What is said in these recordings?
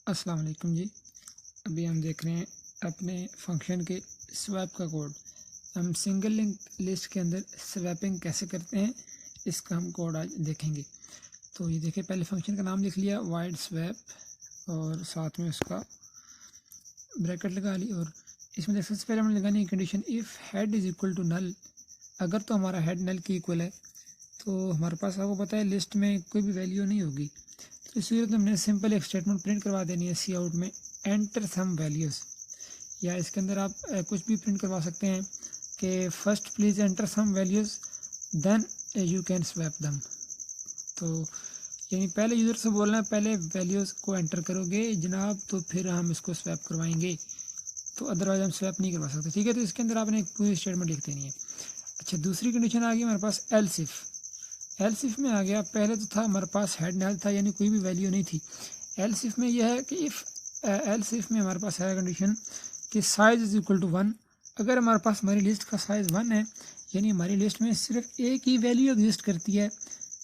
अस्सलाम वालेकुम जी। अभी हम देख रहे हैं अपने फंक्शन के स्वैप का कोड। हम सिंगल लिंक लिस्ट के अंदर स्वैपिंग कैसे करते हैं, इसका हम कोड आज देखेंगे। तो ये देखिए, पहले फंक्शन का नाम लिख लिया वाइड स्वैप और साथ में उसका ब्रैकेट लगा ली। और इसमें देख सबसे पहले हमने लगानी है condition if head is equal to null. अगर तो हमारा हेड नल की इक्वल है तो हमारे पास आपको पता है लिस्ट में कोई भी वैल्यू नहीं होगी। तो इस सूरत में हमने सिंपल एक स्टेटमेंट प्रिंट करवा देनी है सी आउट में एंटर सम वैल्यूज़, या इसके अंदर आप कुछ भी प्रिंट करवा सकते हैं कि first please enter some values then you can swap them. तो यानी पहले यूज़र से बोलना है पहले वैल्यूज़ को एंटर करोगे जनाब तो फिर हम इसको स्वैप करवाएंगे, तो अदरवाइज हम स्वैप नहीं करवा सकते। ठीक है, तो इसके अंदर आपने एक पूरी स्टेटमेंट लिख देनी है। अच्छा, दूसरी कंडीशन आ गई हमारे पास एल्स इफ़ में आ गया। पहले तो था हमारे पास हेड नल था, यानी कोई भी वैल्यू नहीं थी। एल्स इफ़ में यह है कि एल्स इफ़ में हमारे पास है कंडीशन कि साइज़ इज़ इक्वल टू 1। अगर हमारे पास हमारी लिस्ट का साइज़ 1 है, यानी हमारी लिस्ट में सिर्फ एक ही वैल्यू एग्जिस्ट करती है,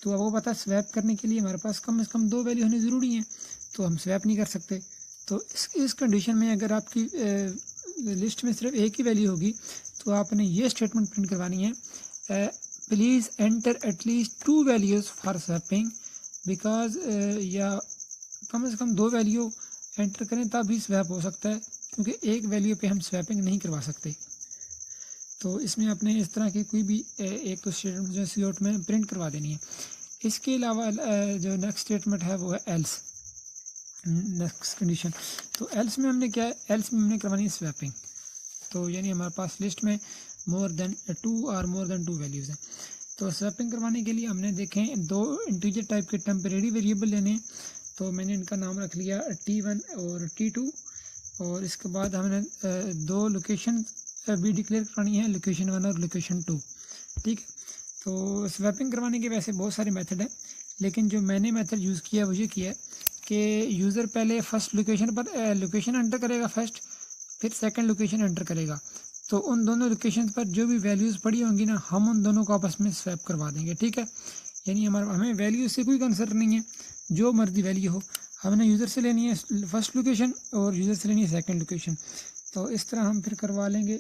तो आपको पता है स्वैप करने के लिए हमारे पास कम से कम 2 वैल्यू होनी ज़रूरी है, तो हम स्वैप नहीं कर सकते। तो इस कंडीशन में अगर आपकी लिस्ट में सिर्फ एक ही वैल्यू होगी तो आपने ये स्टेटमेंट प्रिंट करवानी है, please enter at least 2 values for swapping because, या कम से कम 2 वैल्यू एंटर करें तब भी स्वैप हो सकता है, क्योंकि एक वैल्यू पे हम स्वैपिंग नहीं करवा सकते। तो इसमें आपने इस तरह की कोई भी एक तो स्टेटमेंट जो सी आउट में प्रिंट करवा देनी है। इसके अलावा जो नेक्स्ट स्टेटमेंट है वो है एल्स, नेक्स्ट कंडीशन। तो एल्स में हमने क्या है, एल्स में हमने करवानी है स्वैपिंग। तो यानी हमारे पास लिस्ट में मोर देन 2 वैल्यूज़ हैं, तो स्वैपिंग करवाने के लिए हमने देखें 2 इंटीजर टाइप के टेम्परेरी वेरिएबल लेने हैं। तो मैंने इनका नाम रख लिया T1 और T2, और इसके बाद हमने 2 लोकेशन भी डिक्लेयर करवानी है, लोकेशन 1 और लोकेशन 2। ठीक है, तो स्वैपिंग करवाने के वैसे बहुत सारे मेथड हैं, लेकिन जो मैंने मेथड यूज़ किया वो ये किया है कि यूज़र पहले फर्स्ट लोकेशन पर लोकेशन एंटर करेगा फर्स्ट, फिर सेकंड लोकेशन एंटर करेगा। तो उन दोनों लोकेशन पर जो भी वैल्यूज़ पड़ी होंगी ना, हम उन दोनों को आपस में स्वैप करवा देंगे। ठीक है, यानी हमें वैल्यू से कोई कंसर्न नहीं है, जो मर्जी वैल्यू हो, हमने यूज़र से लेनी है फर्स्ट लोकेशन और यूज़र से लेनी है सेकंड लोकेशन। तो इस तरह हम फिर करवा लेंगे,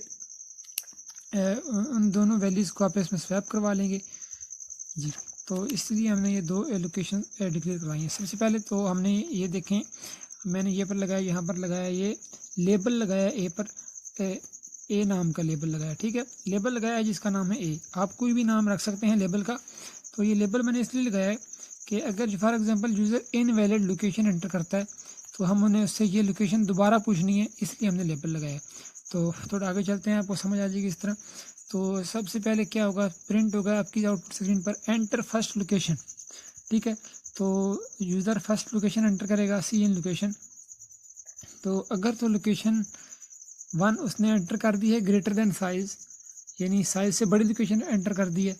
उन दोनों वैल्यूज़ को आपस में स्वैप करवा लेंगे जी। तो इसलिए हमने ये 2 लोकेशन डिक्लेयर करवाई हैं। सबसे पहले तो हमने ये देखें, मैंने ये पर लगाया, यहाँ पर लगाया, ये लेबल लगाया ए पर, ए नाम का लेबल लगाया। ठीक है, लेबल लगाया है जिसका नाम है ए। आप कोई भी नाम रख सकते हैं लेबल का। तो ये लेबल मैंने इसलिए लगाया है कि अगर for example user invalid location enter करता है तो हम उन्हें उससे ये लोकेशन दोबारा पूछनी है, इसलिए हमने लेबल लगाया। तो थोड़ा आगे चलते हैं, आपको समझ आ जाएगी इस तरह। तो सबसे पहले क्या होगा, प्रिंट होगा आपकी आउटपुट स्क्रीन पर एंटर फर्स्ट लोकेशन। ठीक है, तो यूज़र फर्स्ट लोकेशन एंटर करेगा, सी इन लोकेशन। तो अगर तो लोकेशन 1 उसने एंटर कर दी है ग्रेटर देन साइज़, यानी साइज़ से बड़ी लोकेशन एंटर कर दी है,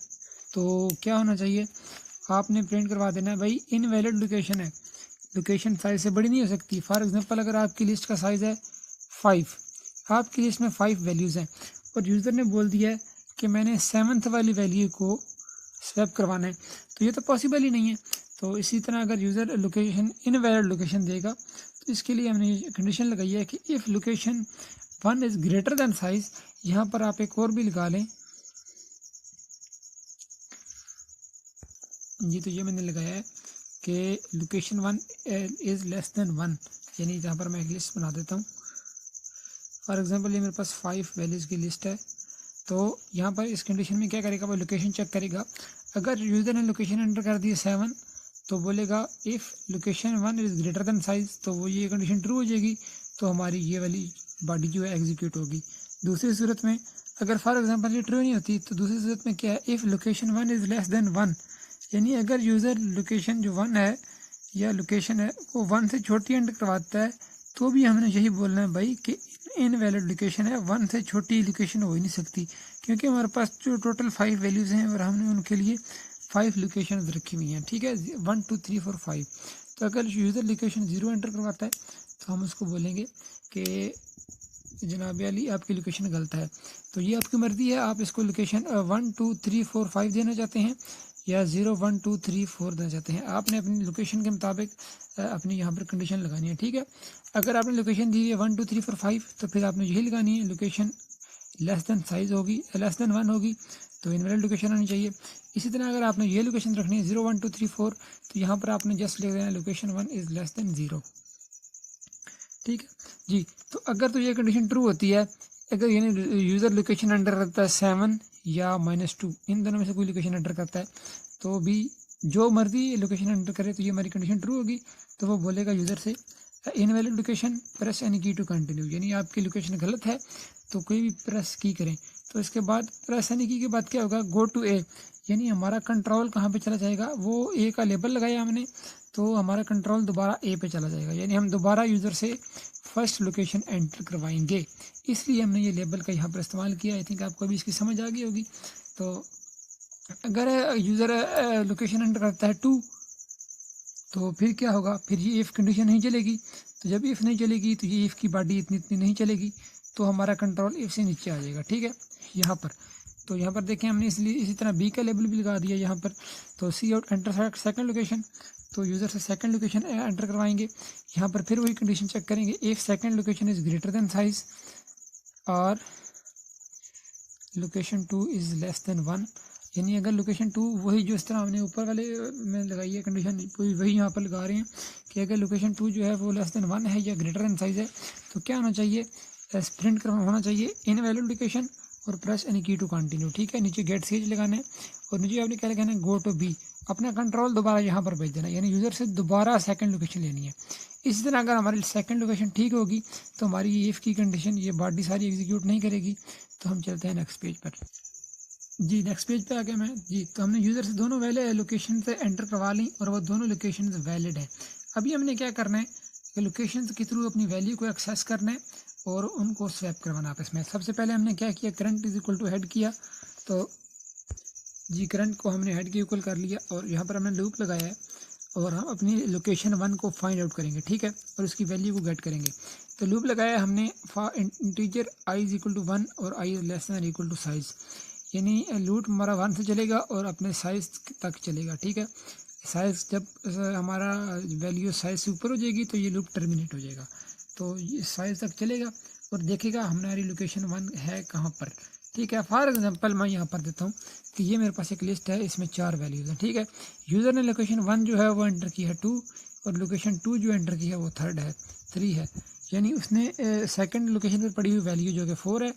तो क्या होना चाहिए, आपने प्रिंट करवा देना है भाई इनवैलिड लोकेशन है, लोकेशन साइज़ से बड़ी नहीं हो सकती। फॉर एग्जांपल अगर आपकी लिस्ट का साइज़ है 5, आपकी लिस्ट में 5 वैल्यूज़ हैं और यूज़र ने बोल दिया है कि मैंने 7th वाली वैल्यू को स्वैप करवाना है, तो ये तो पॉसिबल ही नहीं है। तो इसी तरह अगर यूज़र लोकेशन इनवैलिड लोकेशन देगा तो इसके लिए हमने ये कंडीशन लगाई है कि if location 1 is greater than size. यहाँ पर आप एक और भी लगा लें जी, तो ये मैंने लगाया है कि लोकेशन 1 इज़ लेस देन 1, यानी जहाँ पर मैं एक लिस्ट बना देता हूँ। फॉर एग्जांपल ये मेरे पास 5 वैल्यूज़ की लिस्ट है, तो यहाँ पर इस कंडीशन में क्या करेगा, वो लोकेशन चेक करेगा। अगर यूज़र ने लोकेशन एंटर कर दी 7, तो बोलेगा if location 1 is greater than size, तो वो ये कंडीशन ट्रू हो जाएगी, तो हमारी ये वाली बॉडी जो है एग्जीक्यूट होगी। दूसरी सूरत में अगर फॉर एग्जांपल ये ट्रू नहीं होती, तो दूसरी सूरत में क्या है, if location 1 is less than 1, यानी अगर यूज़र लोकेशन जो 1 है या लोकेशन है वो 1 से छोटी एंटर करवाता है, तो भी हमने यही बोलना है भाई कि इनवैलिड लोकेशन है, 1 से छोटी लोकेशन हो ही नहीं सकती, क्योंकि हमारे पास जो टोटल 5 वैल्यूज़ हैं और हमने उनके लिए 5 लोकेशन रखी हुई हैं। ठीक है, 1 2 3 4 5। तो अगर यूज़र लोकेशन 0 एंटर करवाता है तो हम उसको बोलेंगे कि जनाब अली आपकी लोकेशन गलत है। तो ये आपकी मर्ज़ी है, आप इसको लोकेशन 1 2 3 4 5 देना चाहते हैं या 0 1 2 3 4 देना चाहते हैं। आपने अपनी लोकेशन के मुताबिक अपनी यहाँ पर कंडीशन लगानी है, ठीक है। अगर आपने लोकेशन दी है 1 2 3 4 5 तो फिर आपने यही लगानी है, लोकेशन लेस देन साइज होगी, लेस देन 1 होगी तो इनवैलिड लोकेशन आनी चाहिए। इसी तरह अगर आपने ये लोकेशन रखनी है 0 1 2 3 4 तो यहाँ पर आपने जस्ट लिख देना है लोकेशन 1 इज लेस देन 0, ठीक है जी। तो अगर तो ये कंडीशन ट्रू होती है, अगर यानी यूज़र लोकेशन एंटर करता है 7 या -2, इन दोनों में से कोई लोकेशन एंटर करता है तो भी जो मर्जी लोकेशन एंटर करे तो ये हमारी कंडीशन ट्रू होगी। तो वो बोलेगा यूज़र से इनवैलिड लोकेशन प्रेस एनी की टू कंटिन्यू, यानी आपकी लोकेशन गलत है तो कोई भी प्रेस की करें। तो इसके बाद प्रेस एनी की के बाद क्या होगा, गो टू ए, यानी हमारा कंट्रोल कहाँ पे चला जाएगा, वो ए का लेबल लगाया हमने तो हमारा कंट्रोल दोबारा ए पे चला जाएगा, यानी हम दोबारा यूज़र से फर्स्ट लोकेशन एंटर करवाएंगे, इसलिए हमने ये लेबल का यहाँ पर इस्तेमाल किया। आई थिंक आपको भी इसकी समझ आ गई होगी। तो अगर यूज़र लोकेशन एंटर करता है 2 तो फिर क्या होगा, फिर ये इफ़ कंडीशन नहीं चलेगी। तो जब इफ़ नहीं चलेगी तो ये इफ़ की बॉडी इतनी नहीं चलेगी, तो हमारा कंट्रोल इफ़ से नीचे आ जाएगा, ठीक है। यहाँ पर तो यहाँ पर देखें हमने इसलिए इसी तरह बी का लेबल भी लगा दिया यहाँ पर। तो सी आउट एंटर सेकंड लोकेशन, तो यूज़र से सेकंड लोकेशन एंटर करवाएंगे। यहाँ पर फिर वही कंडीशन चेक करेंगे, if second location is greater than size और लोकेशन 2 इज़ लेस देन 1, यानी अगर लोकेशन 2 वही जो इस तरह हमने ऊपर वाले में लगाई है कंडीशन वही यहाँ पर लगा रहे हैं कि अगर लोकेशन 2 जो है वो लेस देन 1 है या ग्रेटर देन साइज है तो क्या होना चाहिए, प्रिंट होना चाहिए इनवैलिड लोकेशन और प्रेस एनी की टू कंटिन्यू, ठीक है। नीचे गेट सीज लगाना है और नीचे आपने क्या लगाना है, गो टू बी, अपना कंट्रोल दोबारा यहाँ पर भेज देना, यानी यूज़र से दोबारा सेकंड लोकेशन लेनी है। इसी तरह अगर हमारी सेकंड लोकेशन ठीक होगी तो हमारी इफ़ की कंडीशन ये बॉडी सारी एग्जीक्यूट नहीं करेगी। तो हम चलते हैं नेक्स्ट पेज पर। जी नेक्स्ट पेज पे आ गया मैं जी। तो हमने यूज़र से दोनों वैल्यू लोकेशन से एंटर करवा ली और वो दोनों लोकेशन वैलिड है। अभी हमने क्या करना है कि लोकेशन के थ्रू अपनी वैल्यू को एक्सेस करना है और उनको स्वैप करवाना आपस में। सबसे पहले हमने क्या किया, current is equal to head किया, तो जी करंट को हमने हेड के इक्वल कर लिया और यहाँ पर हमने लूप लगाया है और हम अपनी लोकेशन 1 को फाइंड आउट करेंगे, ठीक है, और उसकी वैल्यू को गेट करेंगे। तो लूप लगाया हमने integer I is equal to 1 और I less than equal to size, यानी लूप हमारा 1 से चलेगा और अपने साइज़ तक चलेगा, ठीक है। साइज़ जब हमारा वैल्यू साइज़ से ऊपर हो जाएगी तो ये लूप टर्मिनेट हो जाएगा। तो ये साइज़ तक चलेगा और देखेगा हमारी लोकेशन 1 है कहाँ पर, ठीक है। फॉर एग्जांपल मैं यहाँ पर देता हूँ कि ये मेरे पास एक लिस्ट है, इसमें 4 वैल्यूज़ हैं, ठीक है। यूज़र ने लोकेशन 1 जो है वो एंटर की है 2 और लोकेशन 2 जो एंटर की है वो 3 है, यानी उसने सेकंड लोकेशन पर पड़ी हुई वैल्यू जो कि 4 है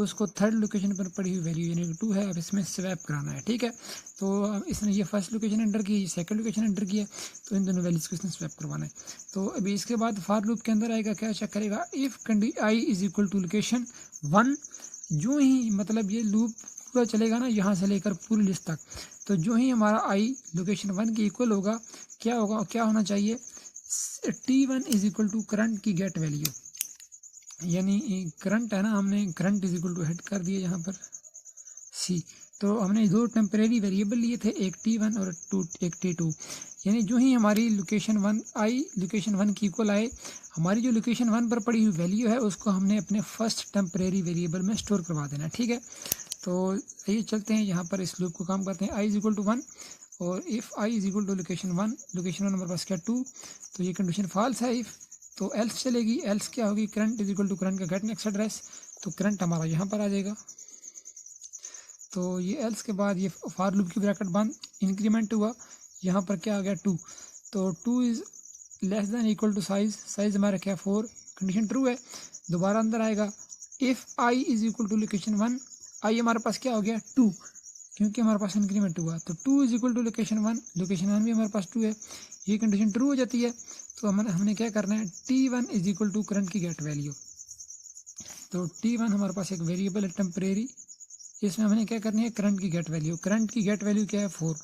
उसको थर्ड लोकेशन पर पड़ी हुई वैल्यू यानी 2 है, अब इसमें स्वैप कराना है, ठीक है। तो इसने ये फर्स्ट लोकेशन एंटर की, सेकंड लोकेशन एंटर की है, तो इन दोनों वैल्यूज़ को इसने स्वैप करवाना है। तो अभी इसके बाद फॉर लूप के अंदर आएगा, क्या चेक करेगा, if I is equal to location 1, जो ही मतलब ये लूप पूरा चलेगा ना यहाँ से लेकर पूरी लिस्ट तक, तो जो ही हमारा आई लोकेशन 1 के इक्वल होगा, क्या होना चाहिए, T1 is equal to current की गेट वैल्यू, यानी करंट है ना, हमने current is equal to head कर दिया यहाँ पर सी। तो हमने 2 टेम्परेरी वेरिएबल लिए थे, एक T1 और एक T2, यानी जो ही हमारी लोकेशन 1 की इक्वल आए, हमारी जो लोकेशन 1 पर पड़ी हुई वैल्यू है उसको हमने अपने फर्स्ट टेम्परेरी वेरिएबल में स्टोर करवा देना, ठीक है। तो ये चलते हैं यहाँ पर इस लूप को काम करते हैं, आई इज इक्वल टू 1 और if I is equal to location 1 हमारे पास क्या 2, तो ये कंडीशन फॉल्स है। इफ़ तो एल्स चलेगी, एल्स क्या होगी, current is equal to current का गेट नेक्स्ट एड्रेस, तो करंट हमारा यहाँ पर आ जाएगा। तो ये एल्स के बाद ये फॉर लूप की ब्रैकेट बंद, इंक्रीमेंट हुआ, यहाँ पर क्या आ गया 2, तो 2 is less than equal to size हमारा क्या 4, कंडीशन ट्रू है, दोबारा अंदर आएगा। If I is equal to location 1, I हमारे पास क्या हो गया 2, क्योंकि हमारे पास इंक्रीमेंट हुआ, तो 2 इज इक्वल टू लोकेशन 1 भी हमारे पास 2 है, ये कंडीशन ट्रू हो जाती है। तो हमने क्या करना है, T1 is equal to current की गेट वैल्यू, तो T1 हमारे पास एक वेरिएबल है टेम्परेरी, इसमें हमने क्या करनी है, करंट की गेट वैल्यू, करंट की गेट वैल्यू क्या है 4,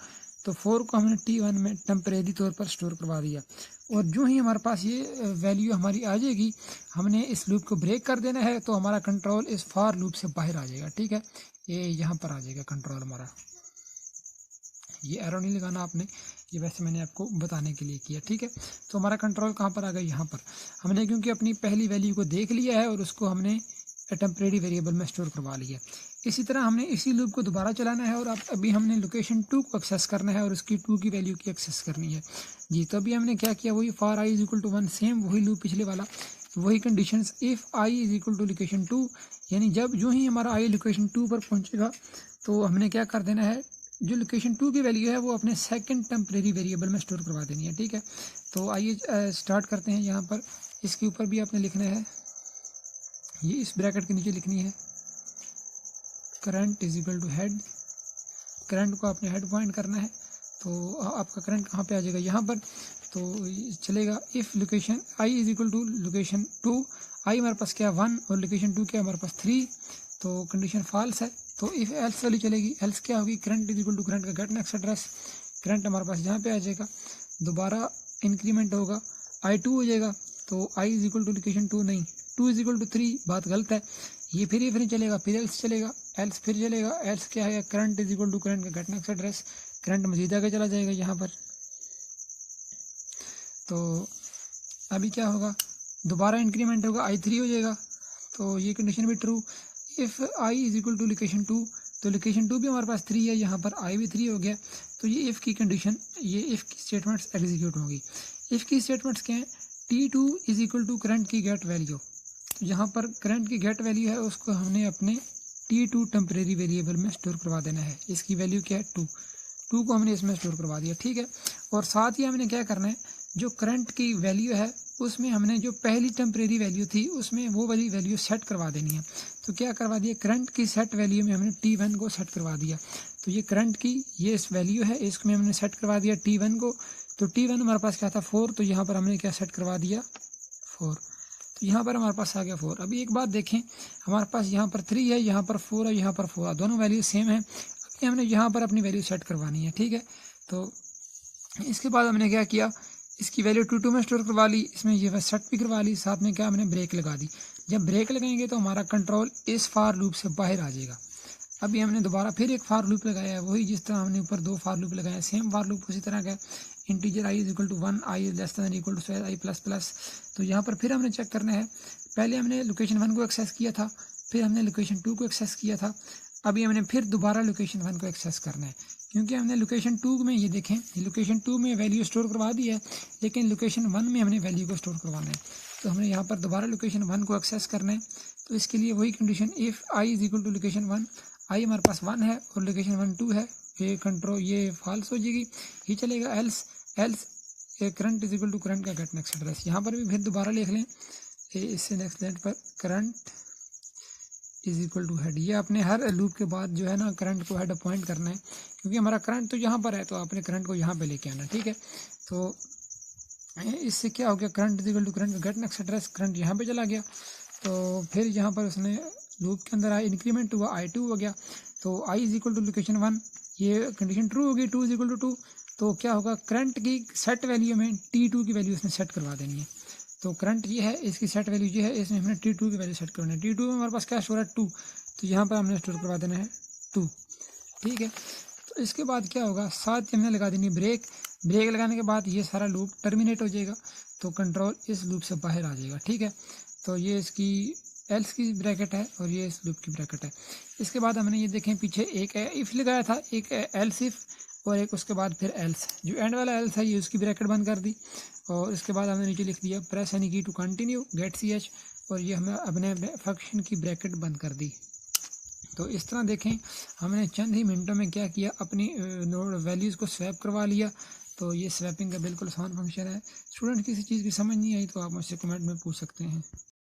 तो 4 को हमने T1 में टेम्परेरी तौर पर स्टोर करवा दिया और जो ही हमारे पास ये वैल्यू हमारी आ जाएगी, हमने इस लूप को ब्रेक कर देना है, तो हमारा कंट्रोल इस फॉर लूप से बाहर आ जाएगा, ठीक है। ये यहाँ पर आ जाएगा कंट्रोल हमारा, ये एरो नहीं लगाना आपने, ये वैसे मैंने आपको बताने के लिए किया, ठीक है। तो हमारा कंट्रोल कहाँ पर आ गया, यहाँ पर हमने क्योंकि अपनी पहली वैल्यू को देख लिया है और उसको हमने टेम्परेरी वेरिएबल में स्टोर करवा लिया। इसी तरह हमने इसी लूप को दोबारा चलाना है और अब अभी हमने लोकेशन 2 को एक्सेस करना है और उसकी 2 की वैल्यू की एक्सेस करनी है जी। तो अभी हमने क्या किया, वही for I is equal to 1, same वही लूप पिछले वाला, वही conditions, if I is equal to location 2, यानी जब जो ही हमारा आई लोकेशन 2 पर पहुंचेगा तो हमने क्या कर देना है, जो लोकेशन 2 की वैल्यू है वो अपने सेकंड टेम्परेरी वेरिएबल में स्टोर करवा देनी है। ठीक है, तो आइए स्टार्ट करते हैं। यहाँ पर इसके ऊपर भी आपने लिखना है, ये इस ब्रैकेट के नीचे लिखनी है current is equal to head, current को आपने हेड पॉइंट करना है। तो आपका करंट कहाँ पे आ जाएगा, यहाँ पर, तो चलेगा if location I is equal to location 2, I हमारे पास क्या 1 और लोकेशन 2 क्या हमारे पास 3, तो कंडीशन फॉल्स है। तो इफ़ एल्स वाली चलेगी, एल्स क्या होगी, current is equal to current का गेट नेक्स्ट एड्रेस, करंट हमारे पास यहाँ पे आ जाएगा, दोबारा इंक्रीमेंट होगा, I2 हो जाएगा, तो आई इज इक्वल टू लोकेशन 2 नहीं, 2 इज इक्वल टू 3, बात गलत है, ये फिर नहीं चलेगा, फिर एल्स चलेगा, एल्स फिर चलेगा, एल्स क्या है, current is equal to current का गेट नेक्स्ट एड्रेस, करंट मजीद आगे चला जाएगा यहाँ पर। तो अभी क्या होगा, दोबारा इंक्रीमेंट होगा, I3 हो जाएगा, तो ये कंडीशन भी true. If I is equal to location 2, तो लोकेशन 2 भी हमारे पास 3 है, यहाँ पर आई भी 3 हो गया, तो ये इफ़ की कंडीशन, ये इफ़ की स्टेटमेंट्स एग्जीक्यूट होंगी। इफ़ की स्टेटमेंट्स क्या हैं, T2 is equal to current की गेट वैल्यू, तो यहाँ पर करंट की गेट वैल्यू है उसको हमने अपने T2 टेम्परेरी वेरिएबल में स्टोर करवा देना है। इसकी वैल्यू क्या है 2 को हमने इसमें स्टोर करवा दिया। ठीक है, और साथ ही हमने क्या करना है, जो करंट की वैल्यू है उसमें हमने जो पहली टेम्परेरी वैल्यू थी उसमें वो वाली वैल्यू सेट करवा देनी है। तो क्या करवा दिया, करंट की सेट वैल्यू में हमने T1 को सेट करवा दिया। तो ये करंट की ये इस वैल्यू है, इसमें हमने सेट करवा दिया T1 को, तो T1 हमारे पास क्या था 4, तो यहाँ पर हमने क्या सेट करवा दिया 4, तो यहाँ पर हमारे पास आ गया 4। अभी एक बात देखें, हमारे पास यहाँ पर 3 है, यहाँ पर 4 है, यहाँ पर 4 है, दोनों वैल्यू सेम है। अभी हमने यहाँ पर अपनी वैल्यू सेट करवानी है। ठीक है, तो इसके बाद हमने क्या किया, इसकी वैल्यू 2 में स्टोर करवा ली, इसमें ये सेट भी करवा ली, साथ में क्या हमने ब्रेक लगा दी। जब ब्रेक लगाएंगे तो हमारा कंट्रोल इस फार लूप से बाहर आ जाएगा। अभी हमने दोबारा फिर एक फार लूप लगाया है, वही जिस तरह हमने ऊपर 2 फार लूप लगाए, सेम फार लूप उसी तरह का, integer I is equal to 1, I less than equal to I plus plus. तो यहाँ पर फिर हमने चेक करना है, पहले हमने लोकेशन 1 को एक्सेस किया था, फिर हमने लोकेशन 2 को एक्सेस किया था, अभी हमने फिर दोबारा लोकेशन 1 को एक्सेस करना है, क्योंकि हमने लोकेशन 2 में, ये देखें, लोकेशन 2 में वैल्यू स्टोर करवा दी है, लेकिन लोकेशन 1 में हमने वैल्यू को स्टोर करवाना है। तो हमने यहाँ पर दोबारा लोकेशन 1 को एक्सेस करना है। तो इसके लिए वही condition, if I is equal to location 1, I हमारे पास 1 है और लोकेशन 1 2 है, ये कंट्रोल ये फॉल्स हो जाएगी, ये चलेगा, else current is equal to current का गेट नेक्स्ट एड्रेस। यहाँ पर भी फिर दोबारा लिख लें, इससे नेक्स्ट लाइन पर current is equal to head, ये अपने हर लूप के बाद जो है ना करंट को हेड अपॉइंट करना है, क्योंकि हमारा करंट तो यहाँ पर है, तो आपने करंट को यहाँ पे लेके आना। ठीक है, तो इससे क्या हो गया, current is equal to current का गेट नेक्स्ट एड्रेस, करंट यहाँ पे चला गया, तो फिर यहाँ पर उसने लूप के अंदर इंक्रीमेंट हुआ, I2 हो गया, तो आई इज इक्वल टू लोकेशन 1, ये कंडीशन ट्रू होगी, 2 इज इक्वल टू 2, तो क्या होगा, करंट की सेट वैल्यू में T2 की वैल्यू उसने सेट करवा देनी है। तो करंट ये है, इसकी सेट वैल्यू ये है, इसमें हमने T2 की वैल्यू सेट करनी है। T2 में हमारे पास क्या स्टोर है 2, तो यहाँ पर हमने स्टोर करवा देना है 2। ठीक है, तो इसके बाद क्या होगा, साथ हमने लगा देनी ब्रेक, ब्रेक लगाने के बाद ये सारा लूप टर्मिनेट हो जाएगा, तो कंट्रोल इस लूप से बाहर आ जाएगा। ठीक है, तो ये इसकी एल्स की ब्रैकेट है और ये इस लूप की ब्रैकेट है। इसके बाद हमने ये देखें, पीछे एक इफ़ लगाया था, एक एल्स इफ़ और एक उसके बाद फिर एल्स, जो एंड वाला एल्स है ये उसकी ब्रैकेट बंद कर दी, और इसके बाद हमने नीचे लिख दिया प्रेस एनी की टू कंटिन्यू गेट CH, और ये हमें अपने फंक्शन की ब्रैकेट बंद कर दी। तो इस तरह देखें, हमने चंद ही मिनटों में क्या किया, अपनी नोड वैल्यूज़ को स्वैप करवा लिया। तो ये स्वैपिंग का बिल्कुल आसान फंक्शन है। स्टूडेंट किसी चीज़ की समझ नहीं आई तो आप मुझसे कमेंट में पूछ सकते हैं।